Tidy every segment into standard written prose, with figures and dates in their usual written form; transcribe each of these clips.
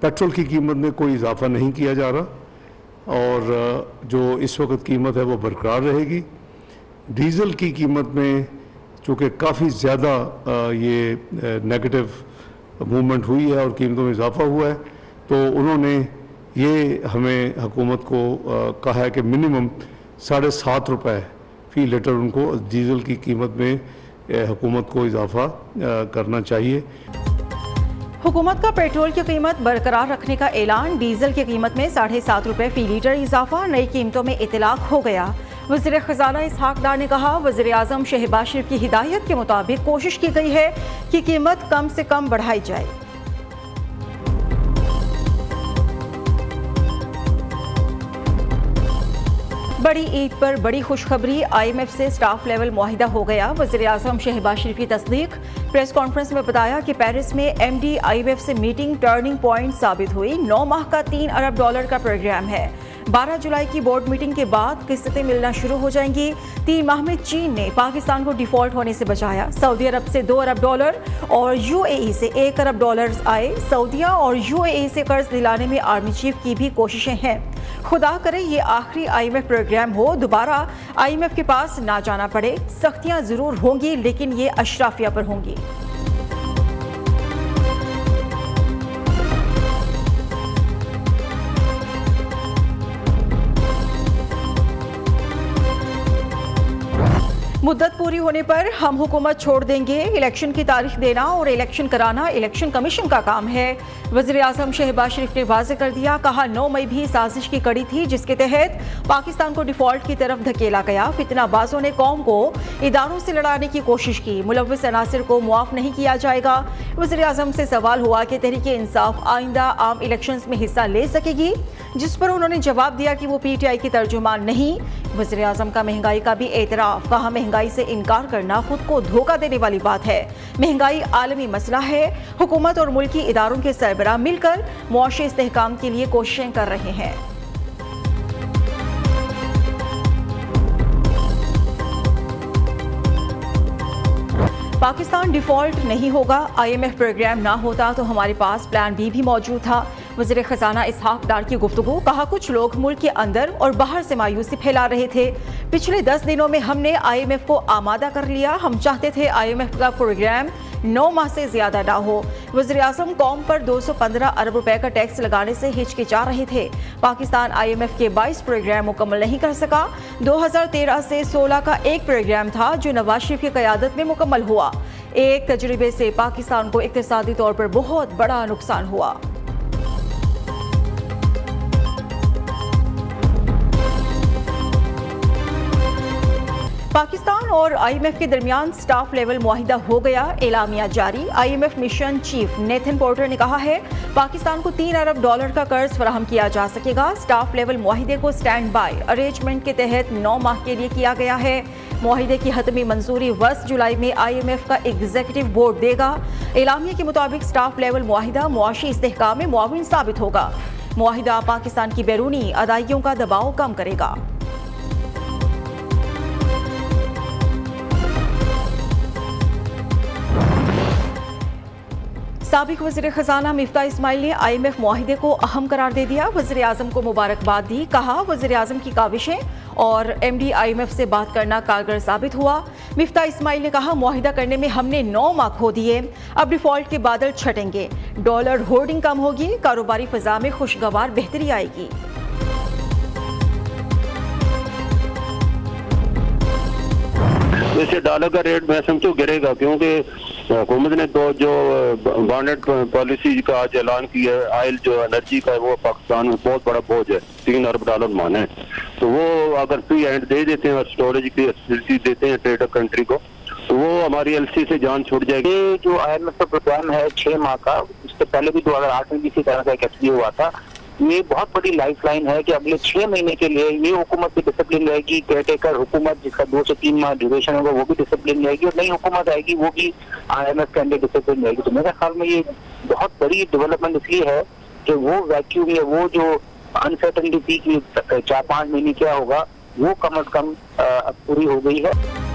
Petrol की कीमत में कोई इजाफा नहीं किया जा रहा और जो इस वक्त कीमत है वो बरकरार रहेगी। डीज़ल की कीमत में चूँकि काफ़ी ज़्यादा ये नेगेटिव मूवमेंट हुई है और कीमतों में इजाफा हुआ है, तो उन्होंने ये हमें हुकूमत को कहा है कि मिनिमम 7.5 रुपये फ़ी लीटर उनको डीज़ल की कीमत में हुकूमत को इजाफा करना चाहिए। हुकूमत का पेट्रोल की कीमत बरकरार रखने का ऐलान, डीजल की कीमत में 7.5 रुपये फ़ी लीटर इजाफा, नई कीमतों में इतलाक हो गया। वज़ीर ख़ज़ाना इसहाक़ डार ने कहा, वज़ीर आज़म शहबाज शरीफ की हिदायत के मुताबिक कोशिश की गई है कि कीमत कम से कम बढ़ाई जाए। बड़ी ईद पर बड़ी खुशखबरी, IMF से स्टाफ लेवल मुआहिदा हो गया। वज़ीर आज़म शहबाज शरीफ की तस्दीक। प्रेस कॉन्फ्रेंस में बताया कि पेरिस में MD IMF से मीटिंग टर्निंग पॉइंट साबित हुई। 9 माह का $3 अरब का प्रोग्राम है। 12 जुलाई की बोर्ड मीटिंग के बाद किस्तें मिलना शुरू हो जाएंगी। 3 माह में चीन ने पाकिस्तान को डिफॉल्ट होने से बचाया। सऊदी अरब से $2 अरब और UAE से $1 अरब आए। सऊदीया और UAE से कर्ज दिलाने में आर्मी चीफ की भी कोशिशें हैं। खुदा करे ये आखिरी IMF प्रोग्राम हो, दोबारा IMF के पास ना जाना पड़े। सख्तियां जरूर होंगी लेकिन ये अशराफिया पर होंगी। मुद्दत पूरी होने पर हम हुकूमत छोड़ देंगे। इलेक्शन की तारीख देना और इलेक्शन कराना इलेक्शन कमीशन का काम है। वज़ीर आज़म शहबाज शरीफ ने वाज़ेह कर दिया, कहा 9 मई भी साजिश की कड़ी थी जिसके तहत पाकिस्तान को डिफॉल्ट की तरफ धकेला गया। फितनाबाजों ने कौम को इदारों से लड़ाने की कोशिश की। मुलव्विस अनासिर को मुआफ नहीं किया जाएगा। वज़ीर आज़म से सवाल हुआ कि तहरीक इंसाफ आइंदा आम इलेक्शंस में हिस्सा ले सकेगी, जिस पर उन्होंने जवाब दिया कि वो PTI की तर्जुमान नहीं। वज़ीर आज़म का महंगाई का भी एतराफ़, कहा महंगाई से इनकार करना खुद को धोखा देने वाली बात है। महंगाई आलमी मसला है। हुकूमत और मुल्की इदारों के सरबराह मिलकर मुआशी इस्तेहकाम के लिए कोशिशें कर रहे हैं। पाकिस्तान डिफॉल्ट नहीं होगा। IMF प्रोग्राम ना होता तो हमारे पास प्लान B भी मौजूद था। वज़ीर ख़ज़ाना इसहाक़ डार की गुफ्तगू, कहा कुछ लोग मुल्क के अंदर और बाहर से मायूसी फैला रहे थे। पिछले 10 दिनों में हमने IMF को आमादा कर लिया। हम चाहते थे IMF का प्रोग्राम 9 माह से ज्यादा ना हो। वज़ीर आज़म कौम पर 215 अरब रुपए का टैक्स लगाने से हिचकिचा रहे थे। पाकिस्तान IMF के 22 प्रोग्राम मुकम्मल नहीं कर सका। 2013 से 16 का एक प्रोग्राम था जो नवाज शरीफ की क़यादत में मुकम्मल हुआ। एक तजुर्बे से पाकिस्तान को इक़्तिसादी तौर पर बहुत बड़ा नुकसान हुआ। पाकिस्तान और IMF के दरमियान स्टाफ लेवल मुआहिदा हो गया। एलामिया जारी। IMF mission chief Nathan porter ने कहा है पाकिस्तान को $3 अरब का कर्ज फराहम किया जा सकेगा। स्टाफ लेवल मुआहिदे को स्टैंड बाय अरेंजमेंट के तहत 9 माह के लिए किया गया है। मुआहिदे की हतमी मंजूरी 10 जुलाई में IMF का एग्जीक्यूटिव बोर्ड देगा। एलामिया के मुताबिक स्टाफ लेवल मुआहिदा मुआशी इस्तेहकाम में मुआविन साबित होगा। मुआहिदा पाकिस्तान की बैरूनी अदायगियों का दबाव कम करेगा। साबिक वज़ीर ख़ज़ाना मिफ्ता इस्माइल ने IMF मुआहिदे को अहम करार दे दिया। वज़ीर आज़म को मुबारकबाद दी। कहा वज़ीर आज़म की काविशें और MD IMF से बात करना कारगर साबित हुआ। मिफ्ता इस्माइल ने कहा मुआहिदा करने में हमने 9 माह खो दिए। अब डिफॉल्ट के बादल छटेंगे। डॉलर होर्डिंग कम होगी। कारोबारी फ़ज़ा में खुशगवार बेहतरी आएगी। वैसे डॉलर का रेट मैं समझू गिरेगा क्योंकि हुकूमत ने तो जो बॉन्डेड पॉलिसी का आज ऐलान किया है, ऑयल जो एनर्जी का है वो पाकिस्तान में बहुत बड़ा बोझ है, $3 अरब माने। तो वो अगर फ्री हैंड दे देते हैं और स्टोरेज की फैसिलिटी देते हैं ट्रेडर कंट्री को, तो वो हमारी LC से जान छूट जाएगी। ये जो IMF का प्रोग्राम है 6 माह का, इससे पहले भी 2008 में किसी तरह का एक FTA हुआ था। ये बहुत बड़ी लाइफलाइन है कि अगले 6 महीने के लिए ये हुकूमत की डिसिप्लिन रहेगी। केयरटेकर हुकूमत जिसका 2 से 3 माह ड्यूरेशन होगा वो भी डिसिप्लिन रहेगी और नई हुकूमत आएगी वो भी IMF के अंडर डिसिप्लिन रहेगी। तो मेरे ख्याल में ये बहुत बड़ी डेवलपमेंट इसलिए है कि वो वैक्यूम या वो जो अनसर्टेनिटी थी कि 4-5 महीने क्या होगा वो कम अज कम पूरी हो गई है।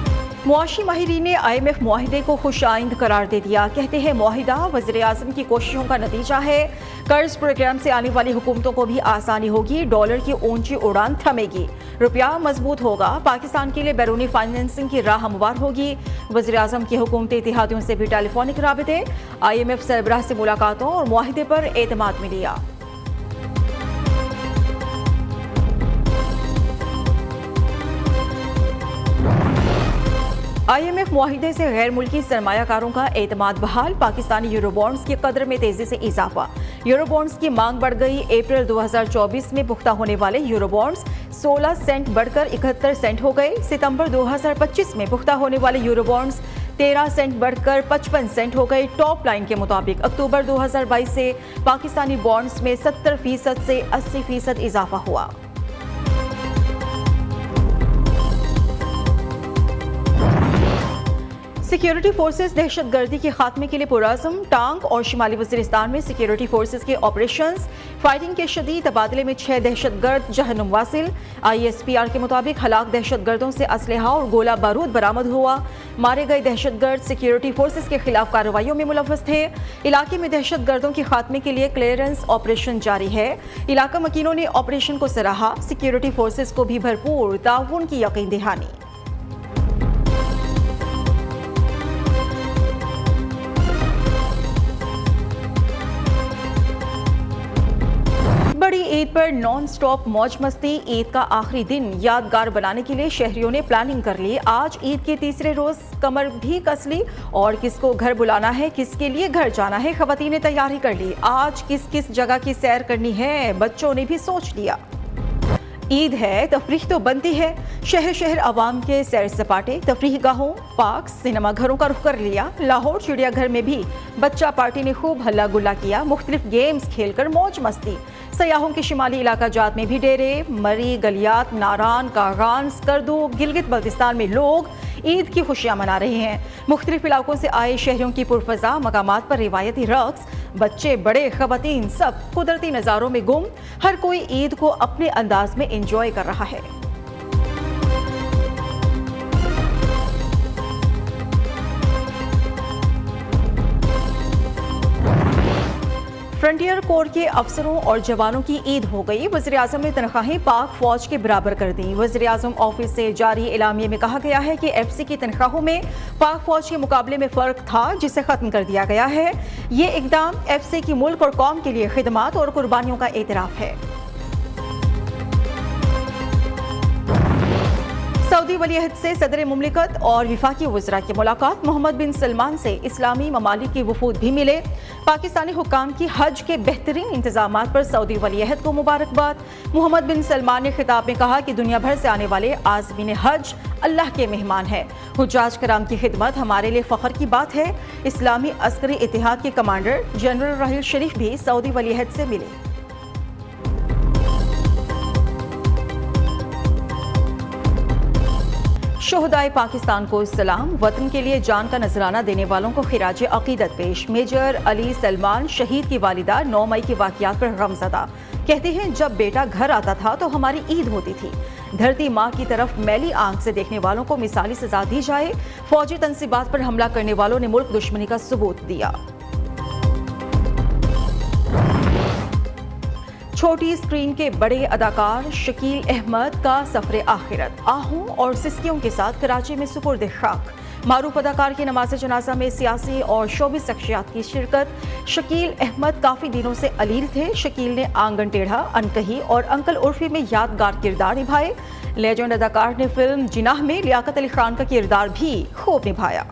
मुआशी माहिरीन ने IMF मुआहिदे को खुश आइंद करार दे दिया। कहते हैं मुआहिदा वज़ीर आज़म की कोशिशों का नतीजा है। कर्ज प्रोग्राम से आने वाली हुकूमतों को भी आसानी होगी, डॉलर की ऊंची उड़ान थमेगी, रुपया मजबूत होगा, पाकिस्तान के लिए बैरूनी फाइनेंसिंग की राह हमवार होगी। वज़ीर-ए-आज़म की हुकूमती इत्तेहादियों से भी टेलीफोनिक राबिते, IMF सरबराह से मुलाकातों और मुआहिदे पर एतमाद में लिया। IMF मुआहिदे से गैर मुल्की सरमायाकारों का एतमाद बहाल, पाकिस्तानी यूरो बॉन्ड्स की कदर में तेजी से इजाफा, यूरो बॉन्ड्स की मांग बढ़ गई। अप्रैल 2024 में पुख्ता होने वाले यूरो बॉन्ड्स 16 सेंट बढ़कर 71 सेंट हो गए। सितंबर 2025 में पुख्ता होने वाले यूरो बॉन्ड्स 13 सेंट बढ़कर 55 सेंट हो गए। टॉप लाइन के मुताबिक अक्टूबर 2022 से पाकिस्तानी बॉन्ड्स में 70% से 80% इजाफा हुआ। सिक्योरिटी फोर्सेस दहशतगर्दी के खात्मे के लिए पुरअज़्म, टांग और शिमाली वज़ीरिस्तान में सिक्योरिटी फोर्सेस के ऑपरेशंस, फायरिंग के शदीद तबादले में 6 दहशतगर्द जहन्नुम वासिल। ISPR के मुताबिक हलाक दहशतगर्दों से असलहा और गोला बारूद बरामद हुआ। मारे गए दहशतगर्द सिक्योरिटी फोर्सेस के खिलाफ कार्रवाइयों में मुलव्वस थे। इलाके में दहशतगर्दों के खात्मे के लिए क्लियरेंस ऑपरेशन जारी है। इलाका मकीनों ने ऑपरेशन को सराहा, सिक्योरिटी फोर्सेस को भी भरपूर ताउन की यकीन दहानी। बड़ी ईद पर नॉन स्टॉप मौज मस्ती, ईद का आखिरी दिन यादगार बनाने के लिए शहरियों ने प्लानिंग कर ली। आज ईद के तीसरे रोज कमर भी कस ली और किसको घर बुलाना है, किसके लिए घर जाना है, खवातीन ने तैयारी कर ली। आज किस किस जगह की सैर करनी है, बच्चों ने भी सोच लिया। ईद है, तफरीह तो बनती है। शहर शहर आवाम के सैर सपाटे, तफरीह गाहों, पार्क, सिनेमा घरों का रुख कर लिया। लाहौर चिड़ियाघर में भी बच्चा पार्टी ने खूब हल्ला गुल्ला किया, मुख्तलिफ गेम्स खेलकर मौज मस्ती। सयाहों के शिमाली इलाका जात में भी डेरे, मरी, गलियात, नारान, कागान, स्कर्दू, गिलगित बल्तिस्तान में लोग ईद की खुशियां मना रहे हैं। मुख्तलिफ इलाकों से आए शहरों की पुरफजा मकामात पर रिवायती रक्स, बच्चे बड़े खवातीन सब कुदरती नज़ारों में गुम। हर कोई ईद को अपने अंदाज में एंजॉय कर रहा है। फ्रंटियर कोर के अफसरों और जवानों की ईद हो गई। वज़ीर-ए-आज़म ने तनख्वाहें पाक फौज के बराबर कर दी। वज़ीर-ए-आज़म ऑफिस से जारी एलामिये में कहा गया है कि FC की तनख्वाहों में पाक फौज के मुकाबले में फ़र्क था, जिसे ख़त्म कर दिया गया है। ये इक़दाम FC की मुल्क और कौम के लिए खिदमात और कुर्बानियों का एतराफ़ है। सऊदी वलीअहद से सदर मुमलिकत और विफाकी वज़रा की मुलाकात, मोहम्मद बिन सलमान से इस्लामी ममालिक के वफूद भी मिले। पाकिस्तानी हुक्काम की हज के बेहतरीन इंतजामात पर सऊदी वलीअहद को मुबारकबाद। मोहम्मद बिन सलमान ने खिताब में कहा कि दुनिया भर से आने वाले आज़मीन हज अल्लाह के मेहमान हैं। हुज्जाज कराम की खिदमत हमारे लिए फ़ख्र की बात है। इस्लामी अस्करी इत्तेहाद के कमांडर जनरल राहिल शरीफ भी सऊदी वलीअहद से मिले। शोहदाए पाकिस्तान को सलाम, वतन के लिए जान का नजराना देने वालों को खिराज अकीदत पेश। मेजर अली सलमान शहीद की वालिदा 9 मई के वाक़यात पर गमज़दा, कहती हैं जब बेटा घर आता था तो हमारी ईद होती थी। धरती माँ की तरफ मैली आंख से देखने वालों को मिसाली सजा दी जाए। फौजी तंसीबात पर हमला करने वालों ने मुल्क दुश्मनी का सबूत दिया। छोटी स्क्रीन के बड़े अदाकार शकील अहमद का सफर आखिरत, आहूं और सिस्कियों के साथ कराची में सुपुर्द खाक। मारूफ अदाकार की नमाज जनाजा में सियासी और शोबिस शख्सियात की शिरकत। शकील अहमद काफ़ी दिनों से अलील थे। शकील ने आंगन टेढ़ा, अनकही और अंकल उर्फी में यादगार किरदार निभाए। लेजेंड अदाकार ने फिल्म जिनाह में लियाकत अली खान का किरदार भी खूब निभाया।